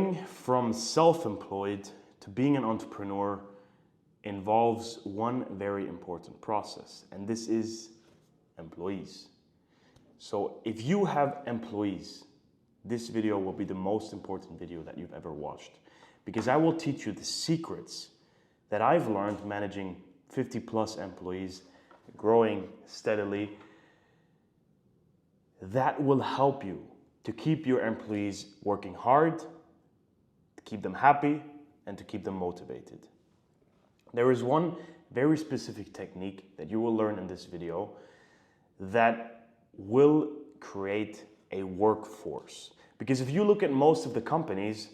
Going from self-employed to being an entrepreneur involves one very important process, and this is employees. So if you have employees, this video will be the most important video that you've ever watched, because I will teach you the secrets that I've learned managing 50 plus employees, growing steadily, that will help you to keep your employees working hard, to keep them happy, and to keep them motivated. There is one very specific technique that you will learn in this video that will create a workforce. Because if you look at most of the companies,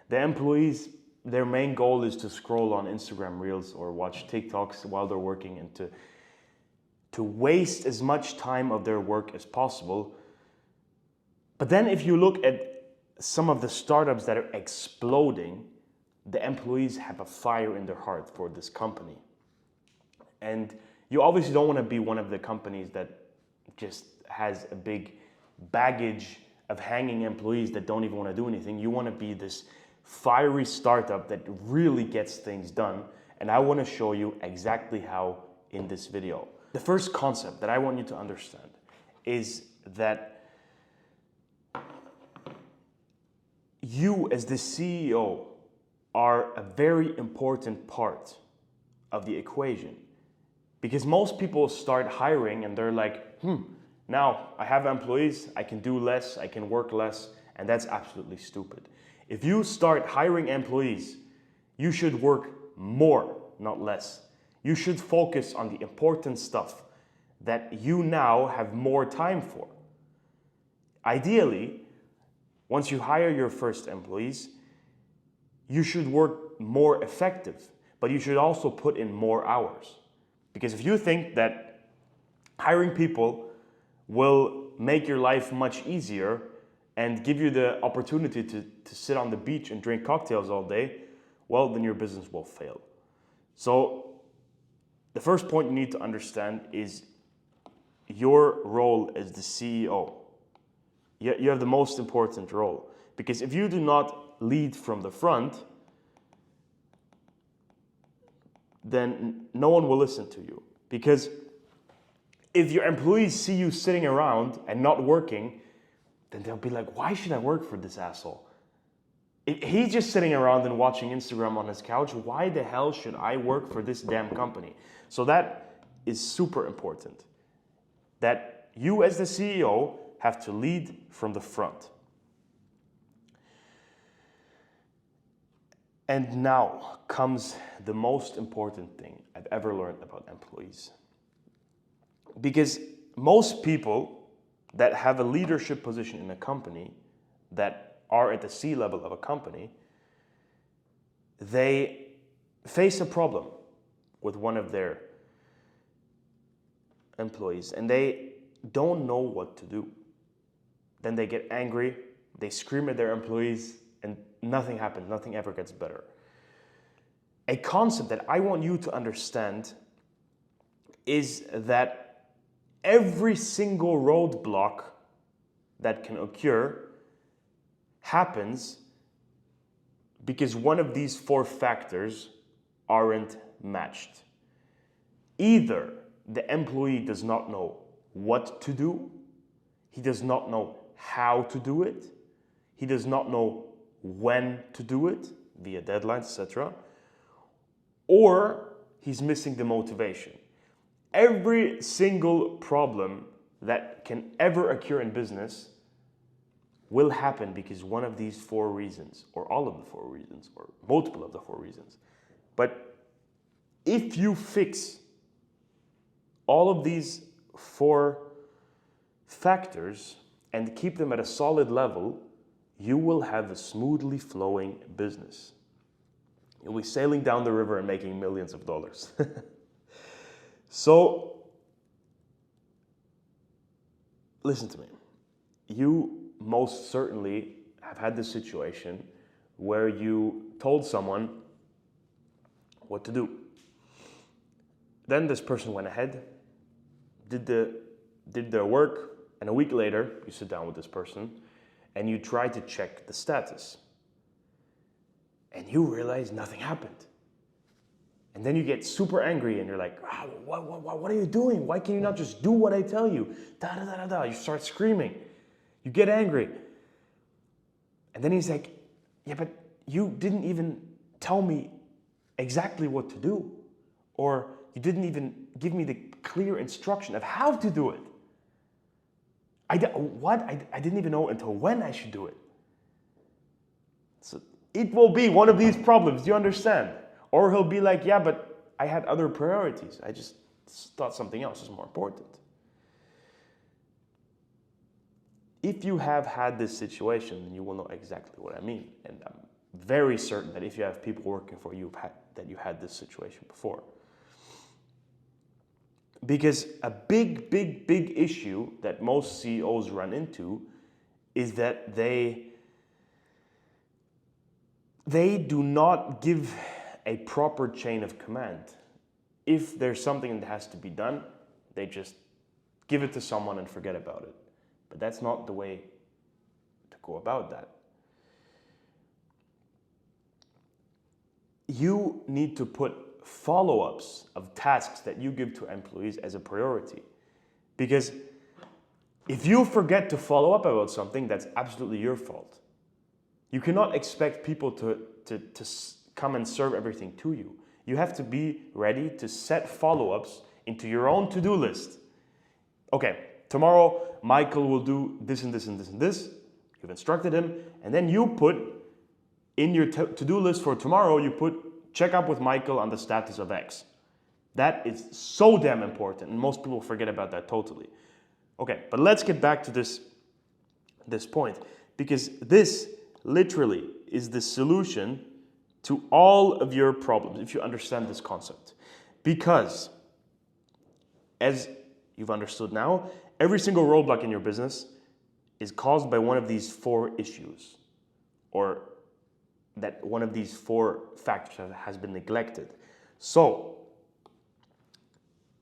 the employees, their main goal is to scroll on Instagram Reels or watch TikToks while they're working, and to waste as much time of their work as possible. But then if you look at some of the startups that are exploding, the employees have a fire in their heart for this company. And you obviously don't want to be one of the companies that just has a big baggage of hanging employees that don't even want to do anything. You want to be this fiery startup that really gets things done. And I want to show you exactly how in this video. The first concept that I want you to understand is that you as the CEO are a very important part of the equation. Because most people start hiring and they're like, now I have employees, I can do less, I can work less, and that's absolutely stupid. If you start hiring employees, you should work more, not less. You should focus on the important stuff that you now have more time for. Ideally, once you hire your first employees, you should work more effective, but you should also put in more hours. Because if you think that hiring people will make your life much easier and give you the opportunity to sit on the beach and drink cocktails all day, well, then your business will fail. So the first point you need to understand is your role as the CEO. You have the most important role, because if you do not lead from the front, then no one will listen to you. Because if your employees see you sitting around and not working, then they'll be like, why should I work for this asshole? If he's just sitting around and watching Instagram on his couch, why the hell should I work for this damn company? So that is super important. That you as the CEO have to lead from the front. And now comes the most important thing I've ever learned about employees. Because most people that have a leadership position in a company, that are at the C-level of a company, they face a problem with one of their employees and they don't know what to do. Then they get angry, they scream at their employees, and nothing happens, nothing ever gets better. A concept that I want you to understand is that every single roadblock that can occur happens because one of these four factors aren't matched. Either the employee does not know what to do, he does not know how to do it, he does not know when to do it via deadlines, etc., or he's missing the motivation. Every single problem that can ever occur in business will happen because one of these four reasons, or all of the four reasons, or multiple of the four reasons. But if you fix all of these four factors and keep them at a solid level, you will have a smoothly flowing business. You'll be sailing down the river and making millions of dollars. So, listen to me. You most certainly have had this situation where you told someone what to do. Then this person went ahead, did their work, and a week later, you sit down with this person and you try to check the status. and you realize nothing happened. And then you get super angry and you're like, what are you doing? Why can you not just do what I tell you? Da, da, da, da, da. You start screaming. You get angry. And then he's like, yeah, but you didn't even tell me exactly what to do. Or you didn't even give me the clear instruction of how to do it. I didn't even know until when I should do it. So it will be one of these problems, do you understand? Or he'll be like, yeah, but I had other priorities. I just thought something else was more important. If you have had this situation, then you will know exactly what I mean. And I'm very certain that if you have people working for you, that you had this situation before. Because a big issue that most CEOs run into is that they do not give a proper chain of command. If there's something that has to be done, they just give it to someone and forget about it. But that's not the way to go about that. You need to put follow-ups of tasks that you give to employees as a priority. Because if you forget to follow up about something, that's absolutely your fault. You cannot expect people to come and serve everything to you. You have to be ready to set follow-ups into your own to-do list. Okay, tomorrow Michael will do this and this and this and this. You've instructed him, and then you put in your to-do list for tomorrow, you put check up with Michael on the status of X. That is so damn important, and most people forget about that totally. Okay, but let's get back to this point, because this literally is the solution to all of your problems, if you understand this concept. Because, as you've understood now, every single roadblock in your business is caused by one of these 4 issues, or that one of these 4 factors has been neglected. So,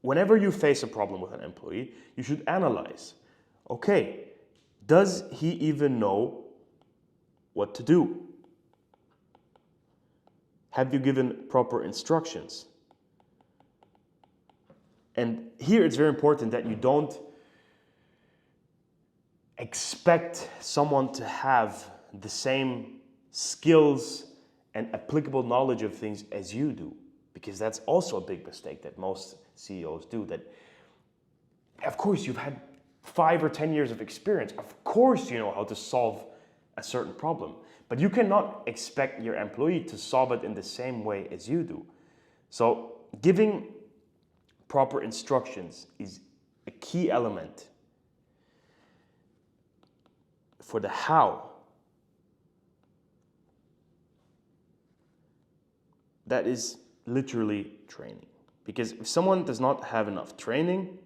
whenever you face a problem with an employee, you should analyze, okay, does he even know what to do? Have you given proper instructions? And here it's very important that you don't expect someone to have the same skills and applicable knowledge of things as you do, because that's also a big mistake that most CEOs do. That, of course, you've had 5 or 10 years of experience. Of course you know how to solve a certain problem, but you cannot expect your employee to solve it in the same way as you do. So giving proper instructions is a key element for the how. That is literally training. Because if someone does not have enough training,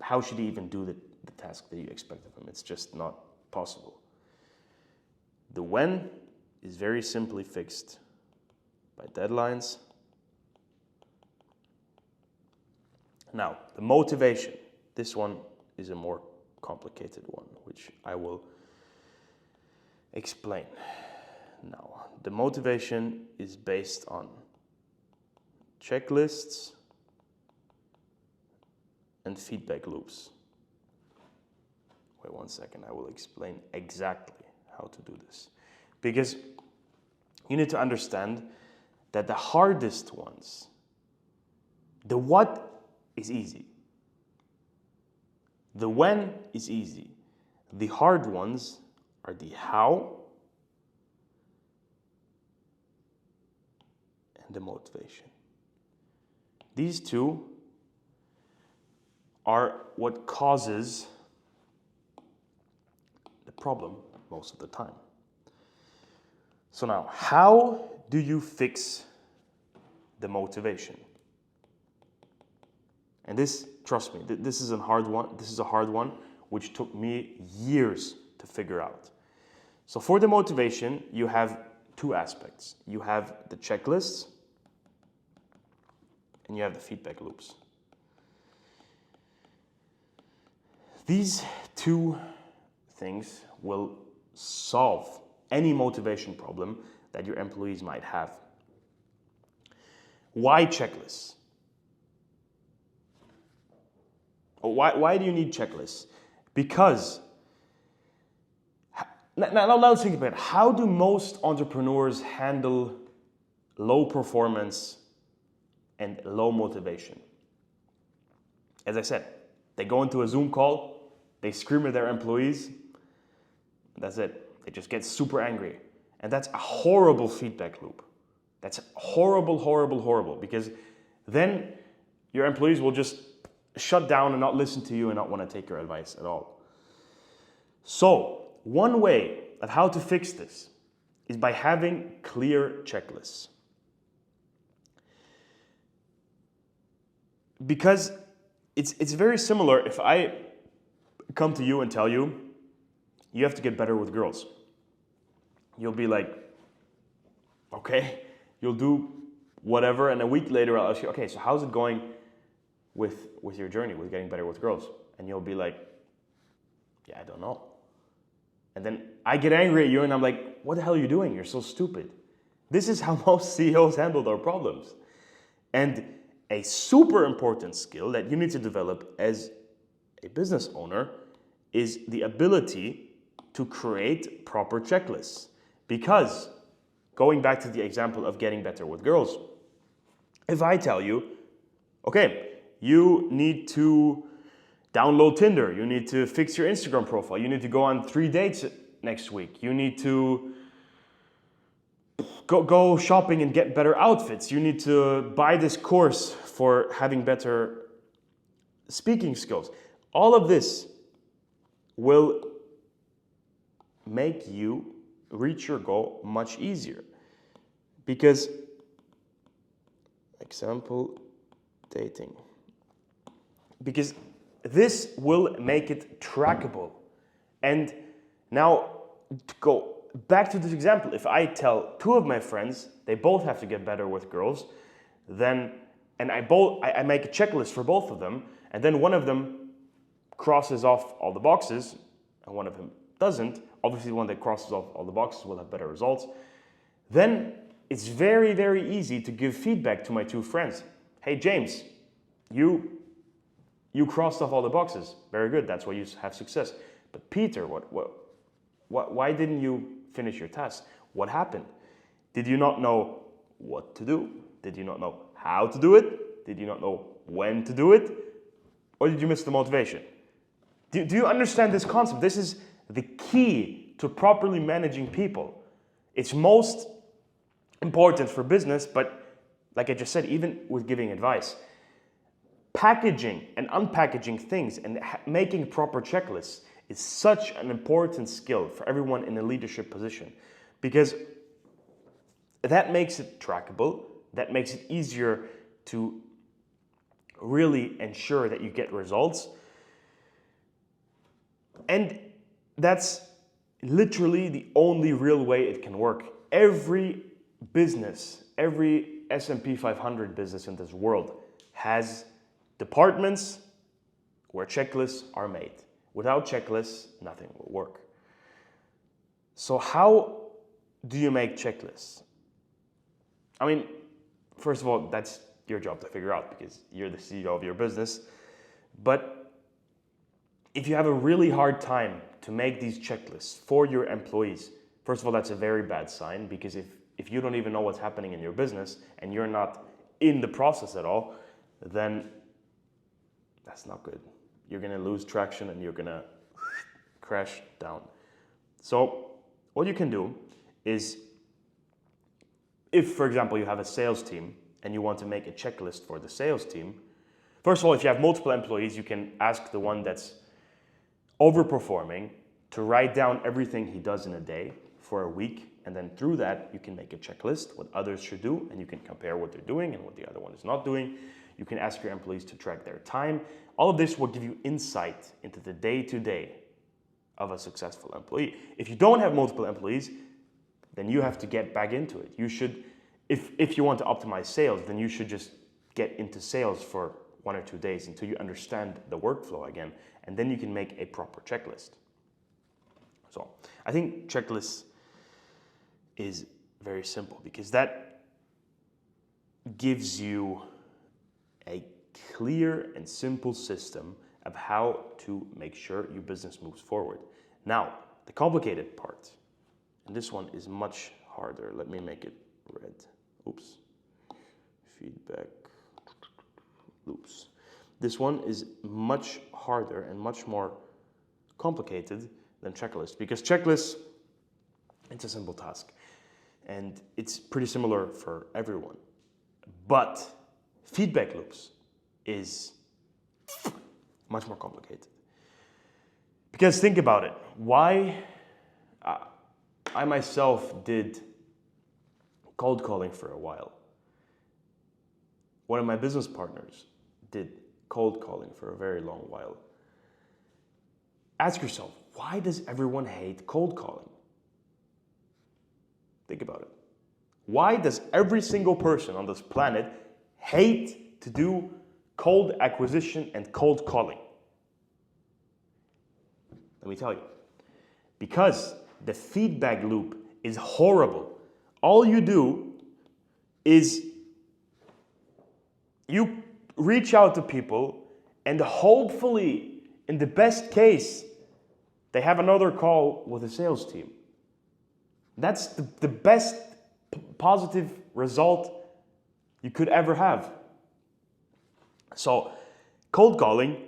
how should he even do the task that you expect of him? It's just not possible. The when is very simply fixed by deadlines. Now, the motivation. This one is a more complicated one, which I will explain now. The motivation is based on checklists and feedback loops. Wait 1 second, I will explain exactly how to do this. Because you need to understand that the hardest ones, the what is easy. The when is easy. The hard ones are the how and the motivation. These 2 are what causes the problem most of the time. So now, how do you fix the motivation? And this, trust me, this is a hard one. This is a hard one, which took me years to figure out. So for the motivation, you have 2 aspects. You have the checklists and you have the feedback loops. These 2 things will solve any motivation problem that your employees might have. Why checklists? Why do you need checklists? Because, now let's think about it. How do most entrepreneurs handle low performance and low motivation? As I said, they go into a Zoom call, they scream at their employees, that's it. They just get super angry. And that's a horrible feedback loop. That's horrible, horrible, horrible, because then your employees will just shut down and not listen to you and not want to take your advice at all. So, one way of how to fix this is by having clear checklists. Because it's very similar if I come to you and tell you, you have to get better with girls. You'll be like, okay, you'll do whatever, and a week later I'll ask you, okay, so how's it going with your journey, with getting better with girls? And you'll be like, yeah, I don't know. And then I get angry at you and I'm like, what the hell are you doing? You're so stupid. This is how most CEOs handle their problems. And a super important skill that you need to develop as a business owner is the ability to create proper checklists. Because, going back to the example of getting better with girls, if I tell you, okay, you need to download Tinder, you need to fix your Instagram profile, you need to go on 3 dates next week, you need to go shopping and get better outfits, you need to buy this course for having better speaking skills. All of this will make you reach your goal much easier. Because, example, dating. Because this will make it trackable. And now, to go back to this example, if I tell 2 of my friends, they both have to get better with girls, then, and I make a checklist for both of them, and then one of them crosses off all the boxes, and one of them doesn't, obviously the one that crosses off all the boxes will have better results, then it's very, very easy to give feedback to my 2 friends. Hey, James, you crossed off all the boxes. Very good, that's why you have success. But Peter, why didn't you finish your task? What happened? Did you not know what to do? Did you not know how to do it? Did you not know when to do it? Or did you miss the motivation? Do you understand this concept? This is the key to properly managing people. It's most important for business, but like I just said, even with giving advice, packaging and unpackaging things and making proper checklists is such an important skill for everyone in a leadership position, because that makes it trackable, that makes it easier to really ensure that you get results. And that's literally the only real way it can work. Every business, every S&P 500 business in this world has departments where checklists are made. Without checklists, nothing will work. So how do you make checklists? I mean, first of all, that's your job to figure out because you're the CEO of your business. But if you have a really hard time to make these checklists for your employees, first of all, that's a very bad sign, because if you don't even know what's happening in your business and you're not in the process at all, then that's not good. You're going to lose traction and you're going to crash down. So what you can do is, if, for example, you have a sales team and you want to make a checklist for the sales team, first of all, if you have multiple employees, you can ask the one that's overperforming to write down everything he does in a day for a week, and then through that you can make a checklist what others should do, and you can compare what they're doing and what the other one is not doing. You can ask your employees to track their time. All of this will give you insight into the day-to-day of a successful employee. If you don't have multiple employees, then you have to get back into it. You should, if you want to optimize sales, then you should just get into sales for 1 or 2 days until you understand the workflow again, and then you can make a proper checklist. So I think checklists is very simple, because that gives you a clear and simple system of how to make sure your business moves forward. Now, the complicated part, and this one is much harder. Let me make it red. Oops. Feedback loops. This one is much harder and much more complicated than checklist, because checklist, it's a simple task and it's pretty similar for everyone. But feedback loops is much more complicated. Because think about it. Why I myself did cold calling for a while. One of my business partners did cold calling for a very long while. Ask yourself, why does everyone hate cold calling? Think about it. Why does every single person on this planet hate to do cold acquisition and cold calling? Let me tell you. Because the feedback loop is horrible. All you do is you reach out to people, and hopefully, in the best case, they have another call with the sales team. That's the best positive result you could ever have. So, cold calling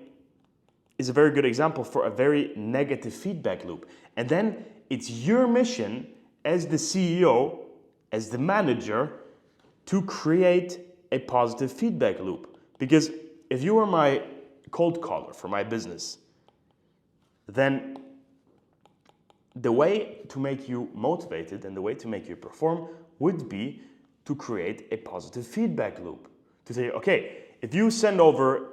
is a very good example for a very negative feedback loop. And then it's your mission as the CEO, as the manager, to create a positive feedback loop. Because if you were my cold caller for my business, then the way to make you motivated and the way to make you perform would be to create a positive feedback loop. To say, okay, if you send over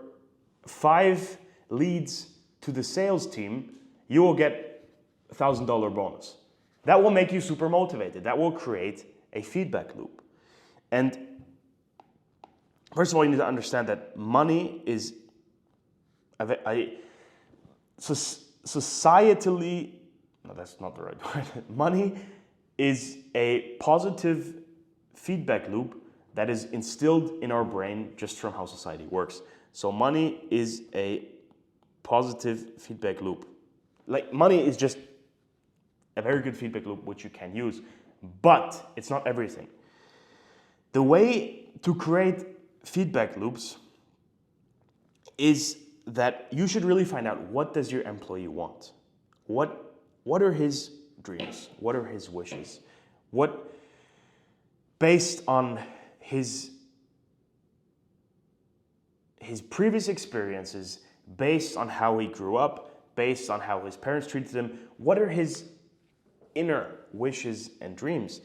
5 leads to the sales team, you will get a $1,000 bonus. That will make you super motivated. That will create a feedback loop. And first of all, you need to understand that money is societally, no, that's not the right word. Money is a positive feedback loop that is instilled in our brain just from how society works. So money is a positive feedback loop. Like, money is just a very good feedback loop which you can use, but it's not everything. The way to create feedback loops is that you should really find out, what does your employee want? What are his dreams? What are his wishes? What, based on his previous experiences, based on how he grew up, based on how his parents treated him, what are his inner wishes and dreams?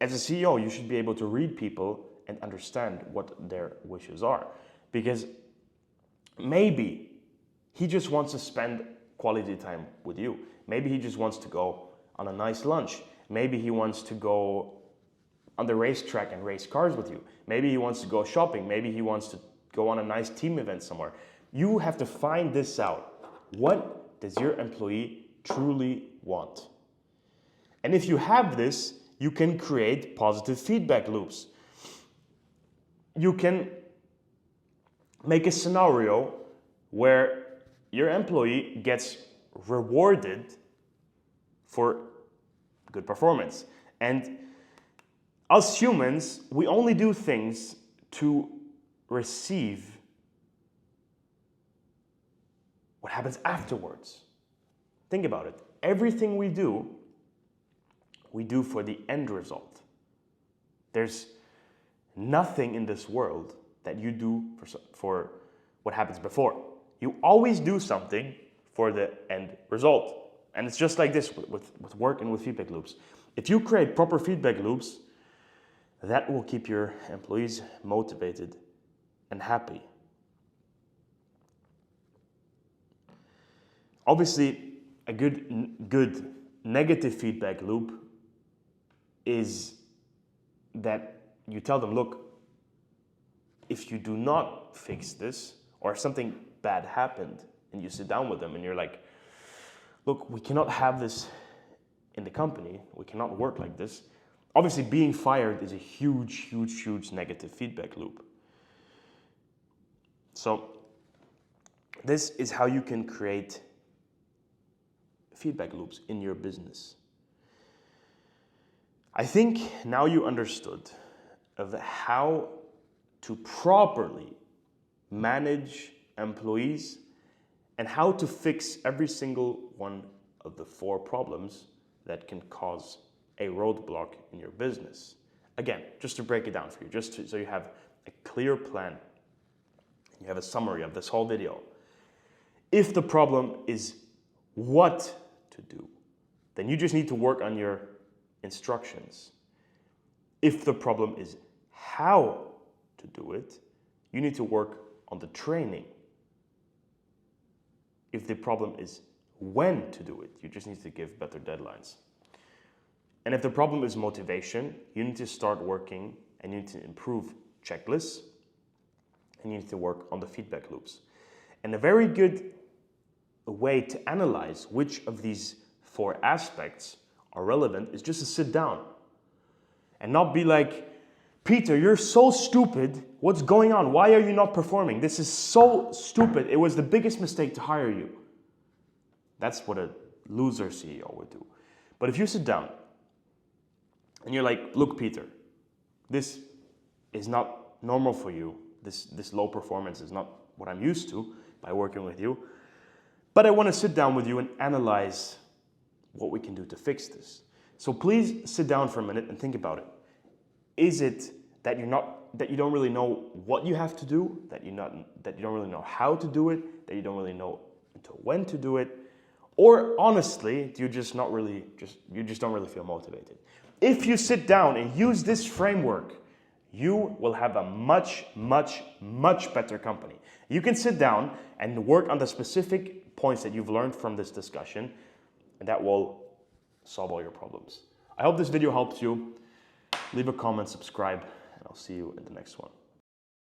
As a CEO, you should be able to read people and understand what their wishes are. Because maybe he just wants to spend quality time with you. Maybe he just wants to go on a nice lunch. Maybe he wants to go on the racetrack and race cars with you. Maybe he wants to go shopping. Maybe he wants to go on a nice team event somewhere. You have to find this out. What does your employee truly want? And if you have this, you can create positive feedback loops. You can make a scenario where your employee gets rewarded for good performance. And us humans, we only do things to receive what happens afterwards. Think about it. Everything we do for the end result. There's nothing in this world that you do for what happens before. You always do something for the end result. And it's just like this with work and with feedback loops. If you create proper feedback loops, that will keep your employees motivated and happy. Obviously, a good negative feedback loop is that you tell them, look, if you do not fix this, or if something bad happened, and you sit down with them and you're like, look, we cannot have this in the company. We cannot work like this. Obviously, being fired is a huge, huge, huge negative feedback loop. So this is how you can create feedback loops in your business. I think now you understood of how to properly manage employees and how to fix every single one of the 4 problems that can cause a roadblock in your business. Again, just to break it down for you, so you have a clear plan, you have a summary of this whole video. If the problem is what to do, then you just need to work on your instructions. If the problem is how to do it, you need to work on the training. If the problem is when to do it, you just need to give better deadlines. And if the problem is motivation, you need to start working and you need to improve checklists and you need to work on the feedback loops. And a very good way to analyze which of these 4 aspects are relevant is just to sit down and not be like, Peter, you're so stupid. What's going on? Why are you not performing? This is so stupid. It was the biggest mistake to hire you. That's what a loser CEO would do. But if you sit down and you're like, look, Peter, this is not normal for you. This low performance is not what I'm used to by working with you. But I want to sit down with you and analyze what we can do to fix this. So please sit down for a minute and think about it. Is it that you don't really know what you have to do, that you don't really know how to do it, that you don't really know until when to do it, or honestly, you just don't really feel motivated? If you sit down and use this framework, you will have a much, much, much better company. You can sit down and work on the specific points that you've learned from this discussion, and that will solve all your problems. I hope this video helps you. Leave a comment, subscribe, and I'll see you in the next one.